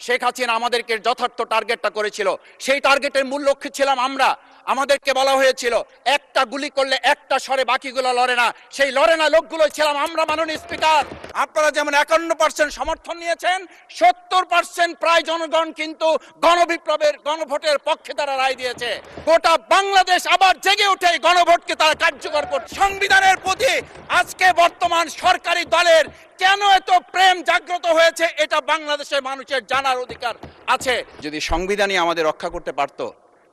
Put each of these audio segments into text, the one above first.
শেখ হাসিনা আমাদেরকে যথার্থ টার্গেটটা করেছিল, সেই টার্গেটের মূল লক্ষ্য ছিলাম আমরা। আমাদেরকে বলা হয়েছিল একটা গুলি করলে একটা সরে বাকিগুলো লড়ে না, সেই লড়ে না লোকগুলো ছিলাম আমরা। মাননীয় স্পিকার, আপনারা যেমন 51% সমর্থন নিয়েছেন, 70% প্রায় জনগণ কিন্তু গণবিপ্লবের গণভোটের পক্ষে তারা রায় দিয়েছে। গোটা বাংলাদেশ আবার জেগে উঠে গণভোটকে তারা কার্যকর করছে। সংবিধানের প্রতি আজকে বর্তমান সরকারি দলের কেন এত প্রেম জাগ্রত হয়েছে, এটা বাংলাদেশের মানুষের জানার অধিকার আছে। যদি সংবিধানই আমাদের রক্ষা করতে পারত,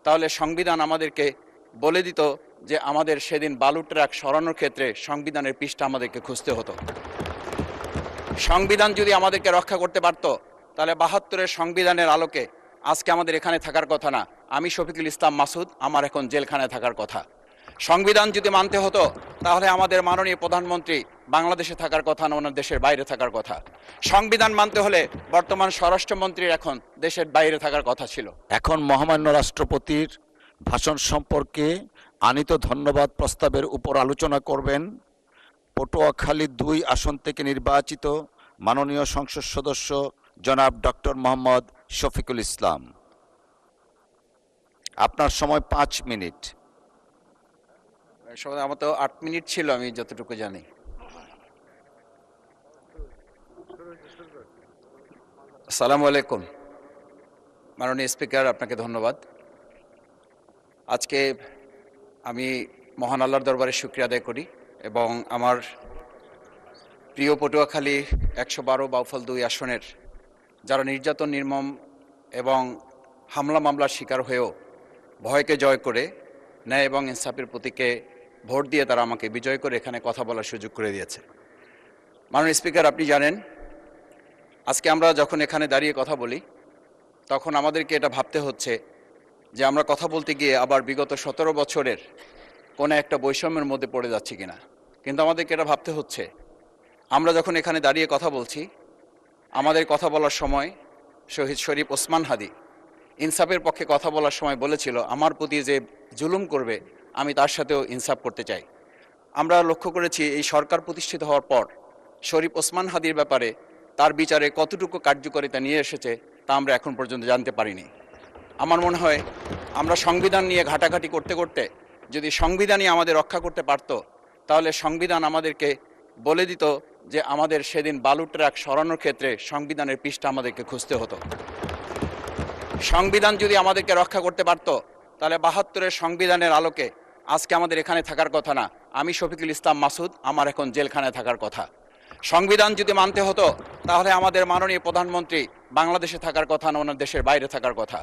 তাহলে সংবিধান আমাদেরকে বলে দিত যে আমাদের সেদিন বালু ট্রাক সরানোর ক্ষেত্রে সংবিধানের পৃষ্ঠা আমাদেরকে খুঁজতে হতো। সংবিধান যদি আমাদেরকে রক্ষা করতে পারত, তাহলে 72-এর সংবিধানের আলোকে আজকে আমাদের এখানে থাকার কথা না। আমি শফিকুল ইসলাম মাসুদ, আমার এখন জেলখানায় থাকার কথা। সংবিধান যদি মানতে হতো, তাহলে আমাদের মাননীয় প্রধানমন্ত্রী বাংলাদেশে থাকার কথা না, ওনার দেশের বাইরে থাকার কথা। সংবিধান মানতে হলে বর্তমান স্বরাষ্ট্রমন্ত্রীর এখন দেশের বাইরে থাকার কথা ছিল। এখন মহামান্য রাষ্ট্রপতির ভাষণ সম্পর্কে আনীত ধন্যবাদ প্রস্তাবের উপর আলোচনা করবেন পটুয়াখালী 2 আসন থেকে নির্বাচিত মাননীয় সংসদ সদস্য জনাব ডক্টর মোহাম্মদ শফিকুল ইসলাম। আপনার সময় 5 মিনিট। আমার তো 8 মিনিট ছিল, আমি যতটুকু জানি। আসসালামু আলাইকুম। মাননীয় স্পিকার, আপনাকে ধন্যবাদ। আজকে আমি মহান আল্লাহর দরবারে শুকরিয়া আদায় করি এবং আমার প্রিয় পটুয়াখালী 112 বাউফল 2 আসনের যারা নির্যাতন, নির্মম এবং হামলা মামলার শিকার হয়েও ভয়কে জয় করে ন্যায় এবং ইনসাফের প্রতীকে ভোট দিয়ে তারা আমাকে বিজয় করে এখানে কথা বলার সুযোগ করে দিয়েছে। মাননীয় স্পিকার, আপনি জানেন আজকে আমরা যখন এখানে দাঁড়িয়ে কথা বলি, তখন আমাদেরকে এটা ভাবতে হচ্ছে যে আমরা কথা বলতে গিয়ে আবার বিগত 17 বছরের কোনো একটা বৈষম্যের মধ্যে পড়ে যাচ্ছি কিনা। কিন্তু আমাদেরকে এটা ভাবতে হচ্ছে, আমরা যখন এখানে দাঁড়িয়ে কথা বলছি, আমাদের কথা বলার সময় শহীদ শরীফ ওসমান হাদি ইনসাফের পক্ষে কথা বলার সময় বলেছিল, আমার প্রতি যে জুলুম করবে আমি তার সাথেও ইনসাফ করতে চাই। আমরা লক্ষ্য করেছি এই সরকার প্রতিষ্ঠিত হওয়ার পর শরীফ ওসমান হাদির ব্যাপারে তার বিচারে কতটুকু কার্যকারিতা নিয়ে এসেছে তা আমরা এখন পর্যন্ত জানতে পারিনি। আমার মনে হয় আমরা সংবিধান নিয়ে ঘাটাঘাটি করতে করতে যদি সংবিধানই আমাদের রক্ষা করতে পারত, তাহলে সংবিধান আমাদেরকে বলে দিত যে আমাদের সেদিন বালু ট্রাক সরানোর ক্ষেত্রে সংবিধানের পৃষ্ঠা আমাদেরকে খুঁজতে হতো। সংবিধান যদি আমাদেরকে রক্ষা করতে পারত, তাহলে 72-এর সংবিধানের আলোকে আজকে আমাদের এখানে থাকার কথা না। আমি শফিকুল ইসলাম মাসুদ, আমার এখন জেলখানায় থাকার কথা। সংবিধান যদি মানতে হতো, তাহলে আমাদের মাননীয় প্রধানমন্ত্রী বাংলাদেশে থাকার কথা না, ওনার দেশের বাইরে থাকার কথা।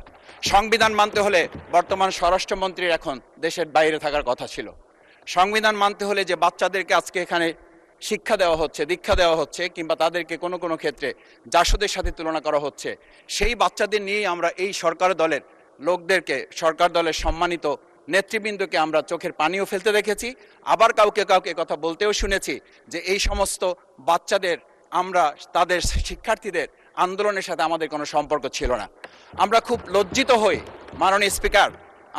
সংবিধান মানতে হলে বর্তমান স্বরাষ্ট্রমন্ত্রীর এখন দেশের বাইরে থাকার কথা ছিল। সংবিধান মানতে হলে যে বাচ্চাদেরকে আজকে এখানে শিক্ষা দেওয়া হচ্ছে, দীক্ষা দেওয়া হচ্ছে, কিংবা তাদেরকে কোনো কোনো ক্ষেত্রে জাসদের সাথে তুলনা করা হচ্ছে, সেই বাচ্চাদের নিয়েই আমরা এই সরকার দলের লোকদেরকে, সরকার দলের সম্মানিত নেতৃবৃন্দকে আমরা চোখের পানিও ফেলতে দেখেছি। আবার কাউকে কাউকে কথা বলতেও শুনেছি যে এই সমস্ত বাচ্চাদের, আমরা তাদের শিক্ষার্থীদের আন্দোলনের সাথে আমাদের কোনো সম্পর্ক ছিল না। আমরা খুব লজ্জিত হই মাননীয় স্পিকার,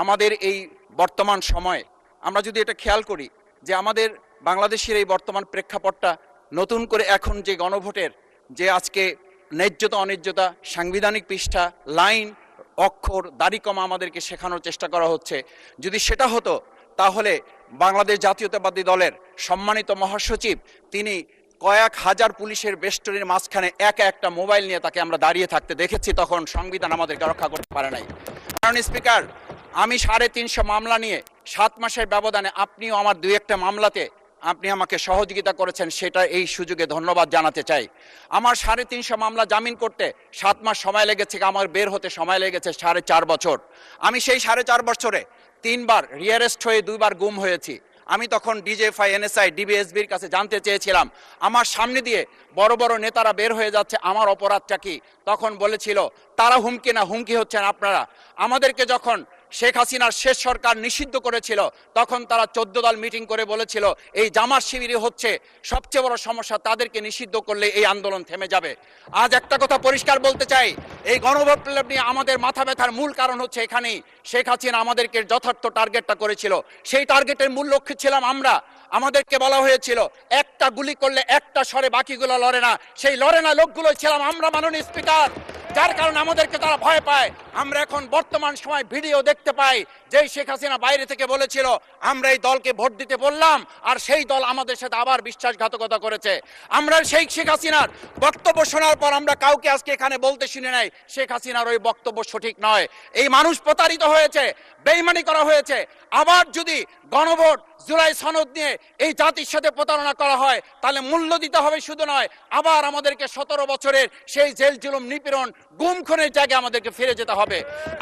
আমাদের এই বর্তমান সময়ে আমরা যদি এটা খেয়াল করি যে আমাদের বাংলাদেশের এই বর্তমান প্রেক্ষাপটটা নতুন করে এখন যে গণভোটের যে আজকে ন্যায্যতা অন্যায্যতা, সাংবিধানিক পৃষ্ঠা, লাইন, অক্ষর, দাড়িকমা আমাদেরকে শেখানোর চেষ্টা করা হচ্ছে, যদি সেটা হতো তাহলে বাংলাদেশ জাতীয়তাবাদী দলের সম্মানিত মহাসচিব তিনি কয়েক হাজার পুলিশের বেষ্টনীর মাঝখানে একা একটা মোবাইল নিয়ে তাকে আমরা দাঁড়িয়ে থাকতে দেখেছি, তখন সংবিধান আমাদেরকে রক্ষা করতে পারে নাই। মাননীয় স্পিকার, আমি 350 মামলা নিয়ে 7 মাসের ব্যবধানে, আপনিও আমার 2-1টা মামলাতে আপনি আমাকে সহযোগিতা করেছেন, সেটা এই সুযোগে ধন্যবাদ জানাতে চাই। আমার 350 মামলা জামিন করতে 7 মাস সময় লেগেছে, আমার বের হতে সময় লেগেছে 4.5 বছর। আমি সেই 4.5 বছরে 3 বার রিয়ারেস্ট হয়ে 2 বার গুম হয়েছি। আমি তখন ডিজিএফআই, এনএসআই, ডিবিএসবির কাছে জানতে চেয়েছিলাম, আমার সামনে দিয়ে বড় বড় নেতারা বের হয়ে যাচ্ছে, আমার অপরাধটা কি? তখন বলেছিল তারা হুমকি না, হুমকি হচ্ছেন আপনারা। আমাদেরকে যখন শেখ হাসিনার শেষ সরকার নিষিদ্ধ করেছিল, তখন তারা 14 দল মিটিং করে বলেছিল এই জামাত শিবিরই হচ্ছে সবচেয়ে বড় সমস্যা, তাদেরকে নিষিদ্ধ করলে এই আন্দোলন থেমে যাবে। আজ একটা কথা পরিষ্কার বলতে চাই, এই গণবিপ্লব নিয়ে আমাদের মাথা ব্যথার মূল কারণ হচ্ছে এখানেই। শেখ হাসিনা আমাদেরকে যথার্থ টার্গেটটা করেছিল, সেই টার্গেটের মূল লক্ষ্য ছিলাম আমরা। আমাদেরকে বলা হয়েছিল একটা গুলি করলে একটা সরে বাকিগুলো লড়ে না, সেই লড়ে না লোকগুলো ছিলাম আমরা। মাননীয় স্পিকার, যার কারণে আমাদেরকে তারা ভয় পায়। আমরা এখন বর্তমান সময় ভিডিও দেখতে পাই যে শেখ হাসিনা বাইরে থেকে বলেছিল আমরা এই দলকে ভোট দিতে বললাম আর সেই দল আমাদের সাথে আবার বিশ্বাসঘাতকতা করেছে। আমরা সেই শেখ হাসিনার বক্তব্য শোনার পর আমরা কাউকে আজকে এখানে বলতে শুনে নাই শেখ হাসিনার ওই বক্তব্য সঠিক নয়। এই মানুষ প্রতারিত হয়েছে, বেইমানি করা হয়েছে। আবার যদি গণভোট জুলাই সনদ নিয়ে এই জাতির সাথে প্রতারণা করা হয় তাহলে মূল্য দিতে হবে শুধু নয়, আবার আমাদেরকে 17 বছরের সেই জেল জুলুম নিপীড়ন গুম খুনের জায়গায় আমাদেরকে ফিরে যেতে হবে।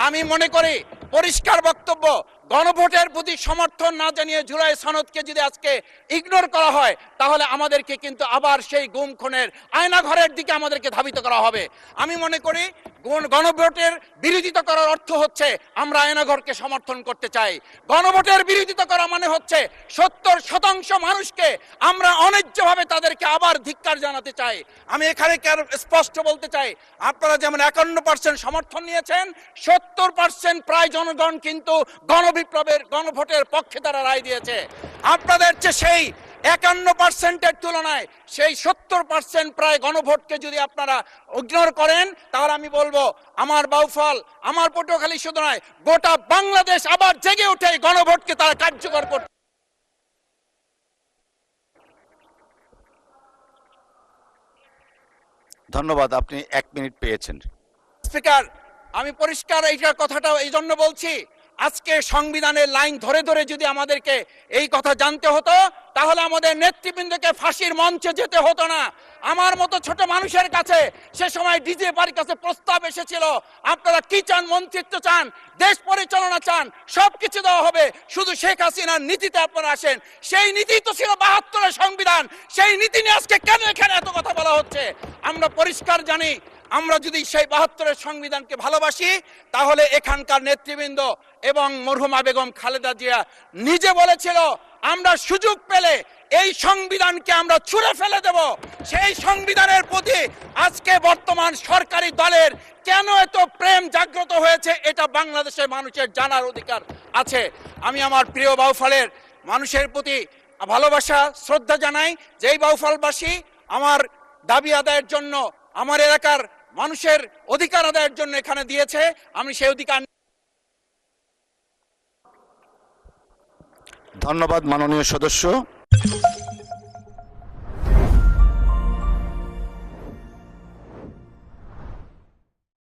আমি মনে করি পরিষ্কার বক্তব্য, গণভোটের প্রতি সমর্থন না জানিয়ে জুলাই সনদকে যদি আজকে ইগনোর করা হয় তাহলে আমাদেরকে কিন্তু আবার সেই গুম খুনের আয়নাঘরের দিকে আমাদেরকে ধাবিত করা হবে। আমি মনে করি গণভোটের বিরোধিতা করার অর্থ হচ্ছে আমরা আয়নাঘরকে সমর্থন করতে চাই। গণভোটের বিরোধিতা করা মানে হচ্ছে 70% মানুষকে আমরা অন্যায্যভাবে তাদেরকে আবার ধিক্কার জানাতে চাই। আমি এখানে স্পষ্ট বলতে চাই, আপনারা যেমন 51% সমর্থন নিয়েছেন, 70% প্রায় জনগণ কিন্তু গণবিপ্লবের গণভোটের পক্ষে তারা রায় দিয়েছে। আপনাদের চেয়ে সেই 51%-এর তুলনায় সেই 70% প্রায় গণভোটকে যদি আপনারা ইগনোর করেন তাহলে আমি বলবো আমার বাউফল, আমার পটুয়াখালী শুধু নয় গোটা বাংলাদেশ আবার জেগে উঠে এই গণভোটকে তারা কার্যকর করতে। ধন্যবাদ, আপনি 1 মিনিট পেয়েছেন। স্পিকার, আমি পরিষ্কার এইটার কথাটা এই জন্য বলছি, আজকে সংবিধানের লাইন ধরে ধরে যদি আমাদেরকে এই কথা জানতে হতো তাহলে আমাদের নেতৃবৃন্দকে ফাঁসির মঞ্চে যেতে হতো না। আমার মতো ছোট মানুষের কাছে সে সময় ডিজিএফআইয়ের কাছে প্রস্তাব এসেছিল, আপনারা কি চান, মন্ত্রিত্ব চান, দেশ পরিচালনা চান, সবকিছু দেওয়া হবে, শুধু শেখ হাসিনার নীতিতে আপনারা আসেন। সেই নীতি তো ছিল 72-এর সংবিধান, সেই নীতি নিয়ে আজকে কেন এখানে এত কথা বলা হচ্ছে? আমরা পরিষ্কার জানি, আমরা যদি সেই 72-এর সংবিধানকে ভালোবাসি তাহলে এখানকার নেতৃবৃন্দ এবং মরহুমা বেগম খালেদা জিয়া নিজে বলেছিল আমরা সুযোগ পেলে এই সংবিধানকে আমরা ছুঁড়ে ফেলে দেব। সেই সংবিধানের প্রতি আজকে বর্তমান সরকারি দলের কেন এত প্রেম জাগ্রত হয়েছে এটা বাংলাদেশের মানুষের জানার অধিকার আছে। আমি আমার প্রিয় বাউফলের মানুষের প্রতি ভালোবাসা শ্রদ্ধা জানাই। যেই বাউফলবাসী আমার দাবি আদায়ের জন্য, আমার এলাকার মানুষের অধিকার আদায়ের জন্য এখানে দিয়েছে, আমি সেই অধিকার। ধন্যবাদ মাননীয় সদস্য।